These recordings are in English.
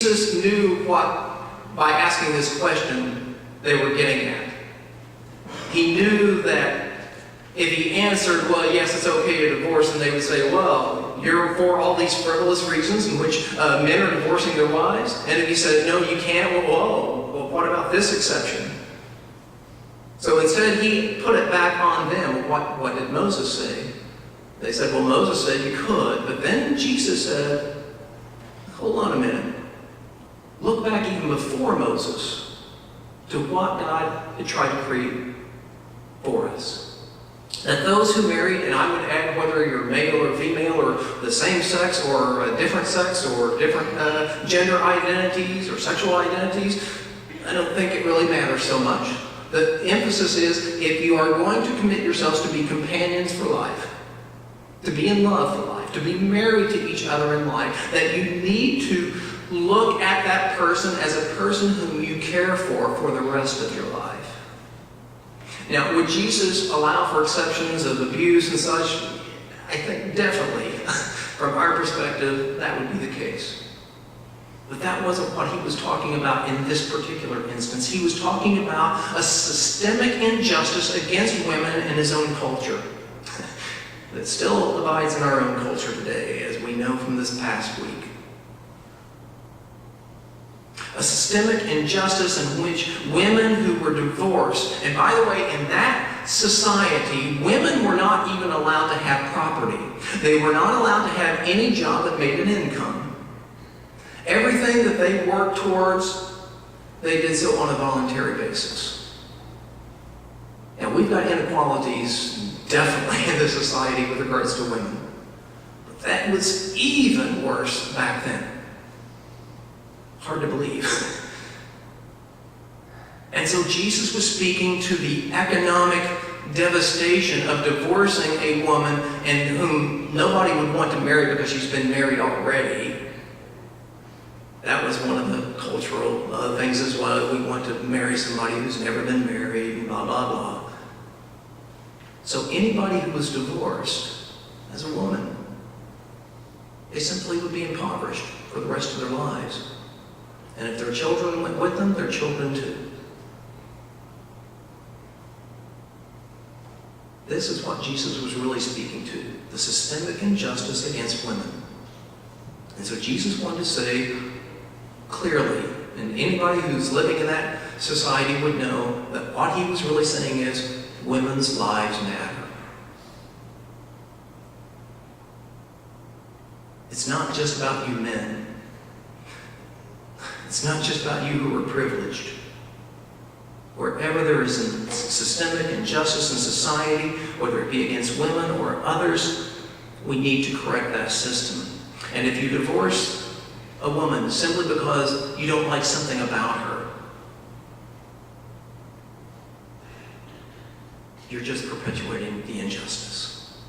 Jesus knew what, by asking this question, they were getting at. He knew that if he answered, well, yes, it's okay to divorce, and they would say, well, you're for all these frivolous reasons in which men are divorcing their wives. And if he said, no, you can't, well, what about this exception? So instead, he put it back on them. What did Moses say? They said, well, Moses said you could. But then Jesus said, hold on a minute. Look back even before Moses to what God had tried to create for us. That those who married, and I would add whether you're male or female or the same sex or a different sex or different gender identities or sexual identities, I don't think it really matters so much. The emphasis is if you are going to commit yourselves to be companions for life, to be in love for life, to be married to each other in life, that you need to look at that person as a person whom you care for the rest of your life. Now, would Jesus allow for exceptions of abuse and such? I think definitely, from our perspective, that would be the case. But that wasn't what he was talking about in this particular instance. He was talking about a systemic injustice against women in his own culture that still divides in our own culture today, as we know from this past week. A systemic injustice in which women who were divorced, and by the way, in that society, women were not even allowed to have property. They were not allowed to have any job that made an income. Everything that they worked towards, they did so on a voluntary basis. Now, we've got inequalities definitely in this society with regards to women. But that was even worse back then. Hard to believe. And so Jesus was speaking to the economic devastation of divorcing a woman and whom nobody would want to marry because she's been married already. That was one of the cultural things as well. We want to marry somebody who's never been married, blah, blah, blah. So anybody who was divorced as a woman, they simply would be impoverished for the rest of their lives. And if their children went with them, their children too. This is what Jesus was really speaking to, the systemic injustice against women. And so Jesus wanted to say clearly, and anybody who's living in that society would know that what he was really saying is women's lives matter. It's not just about you men. It's not just about you who are privileged. Wherever there is a systemic injustice in society, whether it be against women or others, we need to correct that system. And if you divorce a woman simply because you don't like something about her, you're just perpetuating the injustice.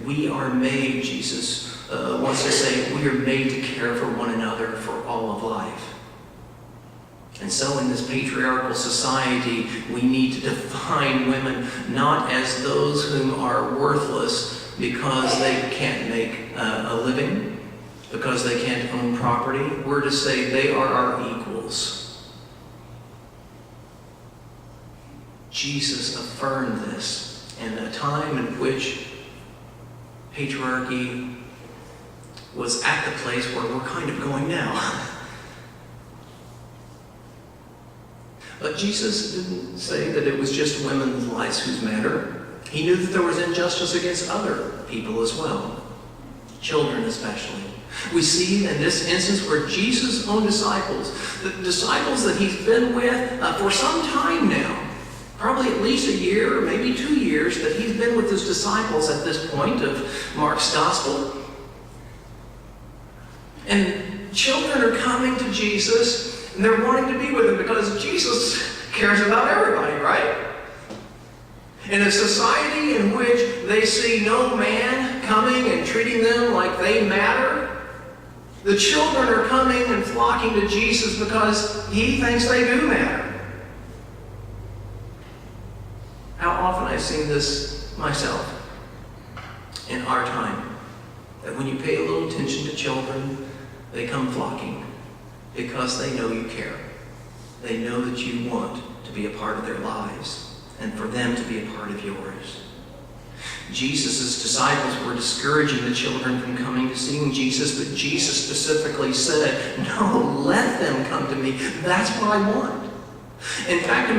We are made, Jesus wants to say, we are made to care for one another for all of life. And so in this patriarchal society, we need to define women not as those whom are worthless because they can't make a living, because they can't own property. We're to say they are our equals. Jesus affirmed this in a time in which patriarchy was at the place where we're kind of going now. But Jesus didn't say that it was just women's lives whose matter. He knew that there was injustice against other people as well, children especially. We see in this instance where Jesus' own disciples, the disciples that he's been with for some time now, probably at least a year or maybe 2 years that he's been with his disciples at this point of Mark's gospel. And children are coming to Jesus and they're wanting to be with him because Jesus cares about everybody, right? In a society in which they see no man coming and treating them like they matter, the children are coming and flocking to Jesus because he thinks they do matter. How often I've seen this myself in our time, that when you pay a little attention to children, They come flocking because they know you care. They know that you want to be a part of their lives and for them to be a part of yours. Jesus' disciples were discouraging the children from coming to seeing Jesus, but Jesus specifically said, no, let them come to me. That's what I want. In fact,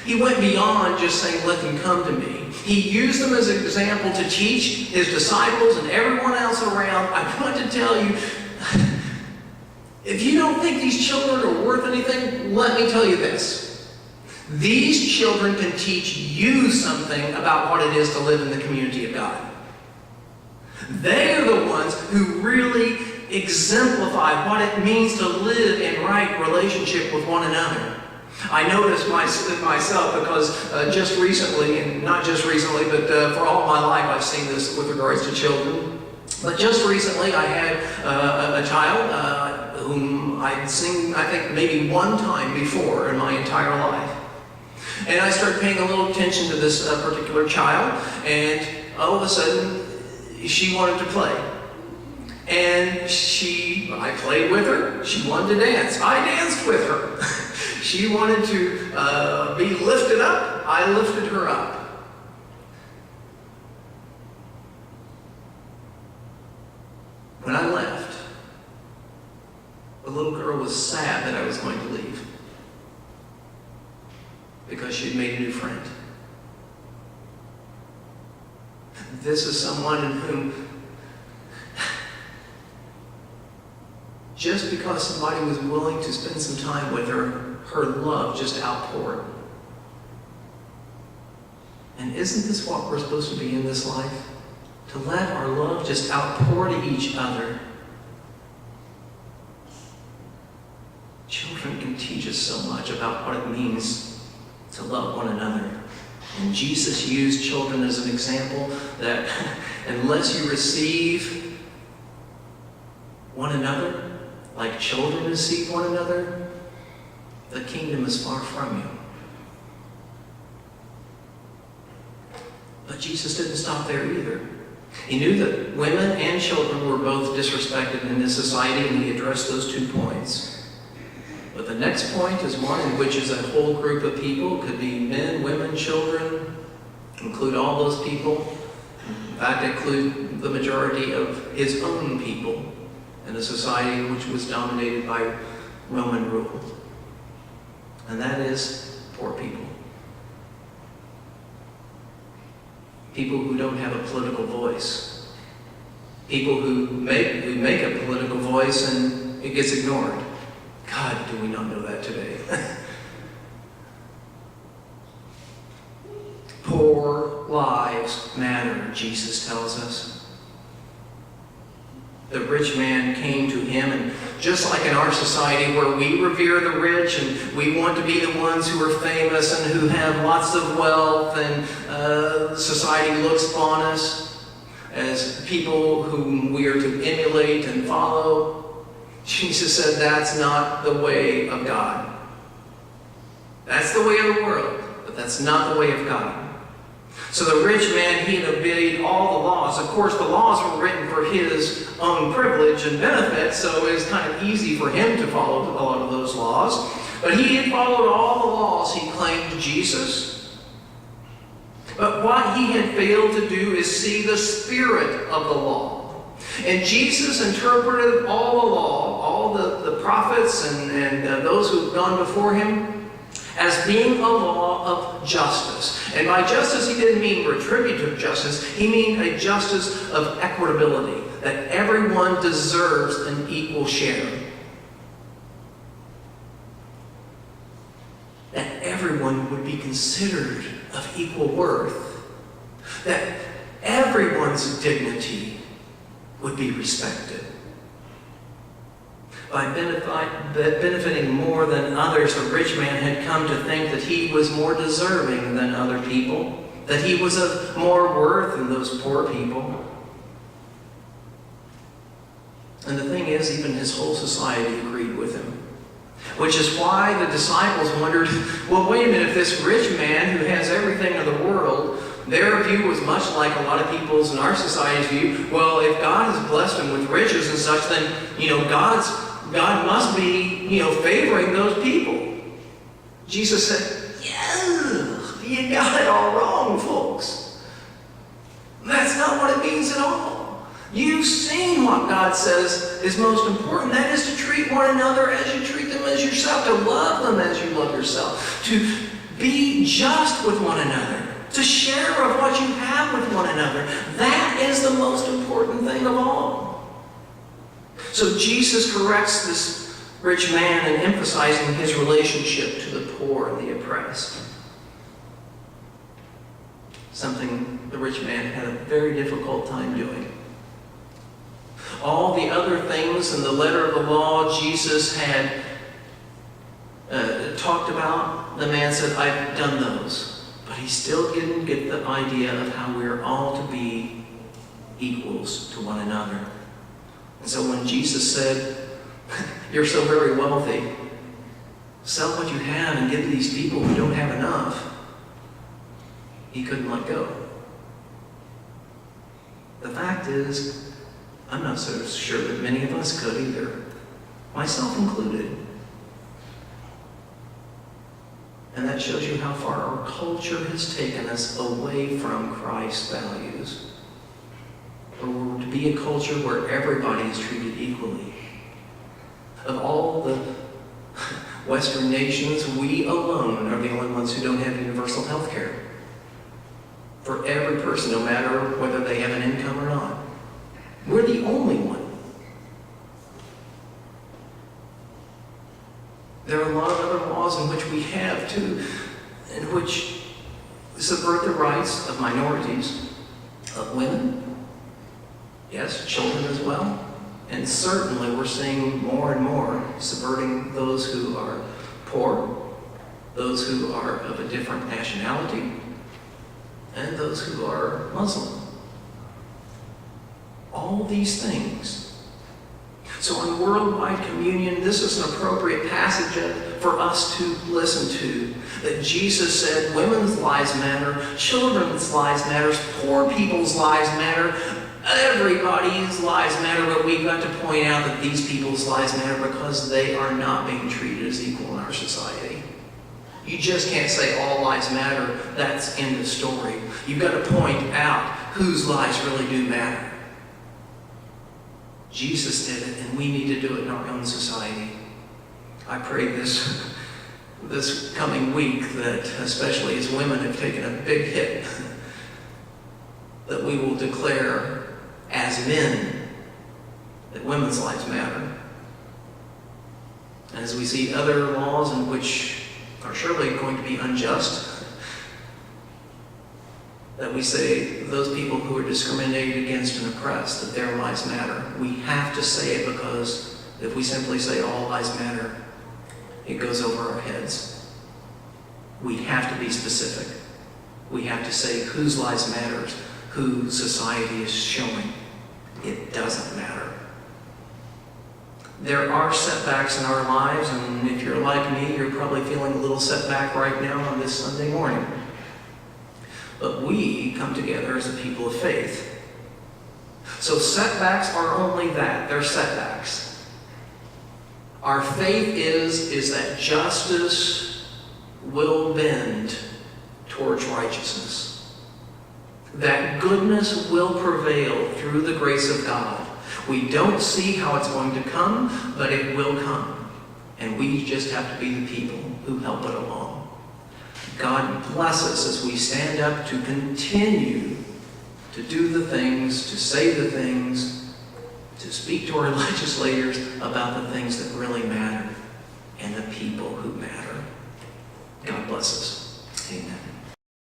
he went beyond just saying, let them come to me. He used them as an example to teach his disciples and everyone else around. I want to tell you, if you don't think these children are worth anything, let me tell you this. These children can teach you something about what it is to live in the community of God. They are the ones who really exemplify what it means to live in right relationship with one another. I noticed myself because just recently, and not just recently, but for all my life I've seen this with regards to children. But just recently I had a child whom I'd seen, I think, maybe one time before in my entire life. And I started paying a little attention to this particular child, and all of a sudden she wanted to play. And I played with her. She wanted to dance. I danced with her. She wanted to be lifted up. I lifted her up. When I left, the little girl was sad that I was going to leave because she had made a new friend. This is someone in whom just because somebody was willing to spend some time with her, her love just outpoured. And isn't this what we're supposed to be in this life? To let our love just outpour to each other. Children can teach us so much about what it means to love one another. And Jesus used children as an example that unless you receive one another like children receive one another, the kingdom is far from you. But Jesus didn't stop there either. He knew that women and children were both disrespected in this society, and he addressed those 2 points. But the next point is one in which is a whole group of people. It could be men, women, children, include all those people. In fact, include the majority of his own people in a society which was dominated by Roman rule. And that is poor people. People who don't have a political voice. People who make a political voice and it gets ignored. God, do we not know that today? Poor lives matter, Jesus tells us. The rich man came to him, and just like in our society where we revere the rich and we want to be the ones who are famous and who have lots of wealth, and society looks upon us as people whom we are to emulate and follow, Jesus said that's not the way of God. That's the way of the world, but that's not the way of God. So the rich man, he had obeyed all the laws. Of course, the laws were written for his own privilege and benefit, so it was kind of easy for him to follow a lot of those laws. But he had followed all the laws, he claimed, to Jesus. But what he had failed to do is see the spirit of the law. And Jesus interpreted all the law, all the prophets and those who have gone before him, as being a law of justice. And by justice, he didn't mean retributive justice. He meant a justice of equitability, that everyone deserves an equal share. That everyone would be considered of equal worth. That everyone's dignity would be respected. By benefiting more than others, the rich man had come to think that he was more deserving than other people, that he was of more worth than those poor people. And the thing is, even his whole society agreed with him. Which is why the disciples wondered, well, wait a minute, if this rich man who has everything in the world, Their view was much like a lot of people's in our society's view. Well, if God has blessed them with riches and such, then, God must be, favoring those people. Jesus said, yeah, you got it all wrong, folks. That's not what it means at all. You've seen what God says is most important. That is to treat one another as you treat them as yourself, to love them as you love yourself, to be just with one another, to share of what you have with one another. That is the most important thing of all. So Jesus corrects this rich man in emphasizing his relationship to the poor and the oppressed. Something the rich man had a very difficult time doing. All the other things in the letter of the law Jesus had talked about, the man said, I've done those. But he still didn't get the idea of how we're all to be equals to one another. And so when Jesus said, you're so very wealthy, sell what you have and give to these people who don't have enough, he couldn't let go. The fact is, I'm not so sure that many of us could either, myself included. And that shows you how far our culture has taken us away from Christ's values. We're to be a culture where everybody is treated equally. Of all the Western nations, we alone are the only ones who don't have universal health care. For every person, no matter whether they have an income or not. We're the only one. There are a lot of other laws in which we have too, in which subvert the rights of minorities, of women, yes, children as well. And certainly we're seeing more and more subverting those who are poor, those who are of a different nationality, and those who are Muslim. All these things. So in worldwide communion, this is an appropriate passage for us to listen to. That Jesus said women's lives matter, children's lives matter, poor people's lives matter, everybody's lives matter, but we've got to point out that these people's lives matter because they are not being treated as equal in our society. You just can't say all lives matter, that's end of story. You've got to point out whose lives really do matter. Jesus did it, and we need to do it in our own society. I pray this coming week that, especially as women have taken a big hit, that we will declare as men that women's lives matter. And as we see other laws in which are surely going to be unjust, that we say those people who are discriminated against and oppressed, that their lives matter. We have to say it, because if we simply say all lives matter, it goes over our heads. We have to be specific. We have to say whose lives matters, who society is showing it doesn't matter. There are setbacks in our lives, and if you're like me, you're probably feeling a little setback right now on this Sunday morning. But we come together as a people of faith. So setbacks are only that. They're setbacks. Our faith is that justice will bend towards righteousness. That goodness will prevail through the grace of God. We don't see how it's going to come, but it will come. And we just have to be the people who help it along. God bless us as we stand up to continue to do the things, to say the things, to speak to our legislators about the things that really matter and the people who matter. God bless us.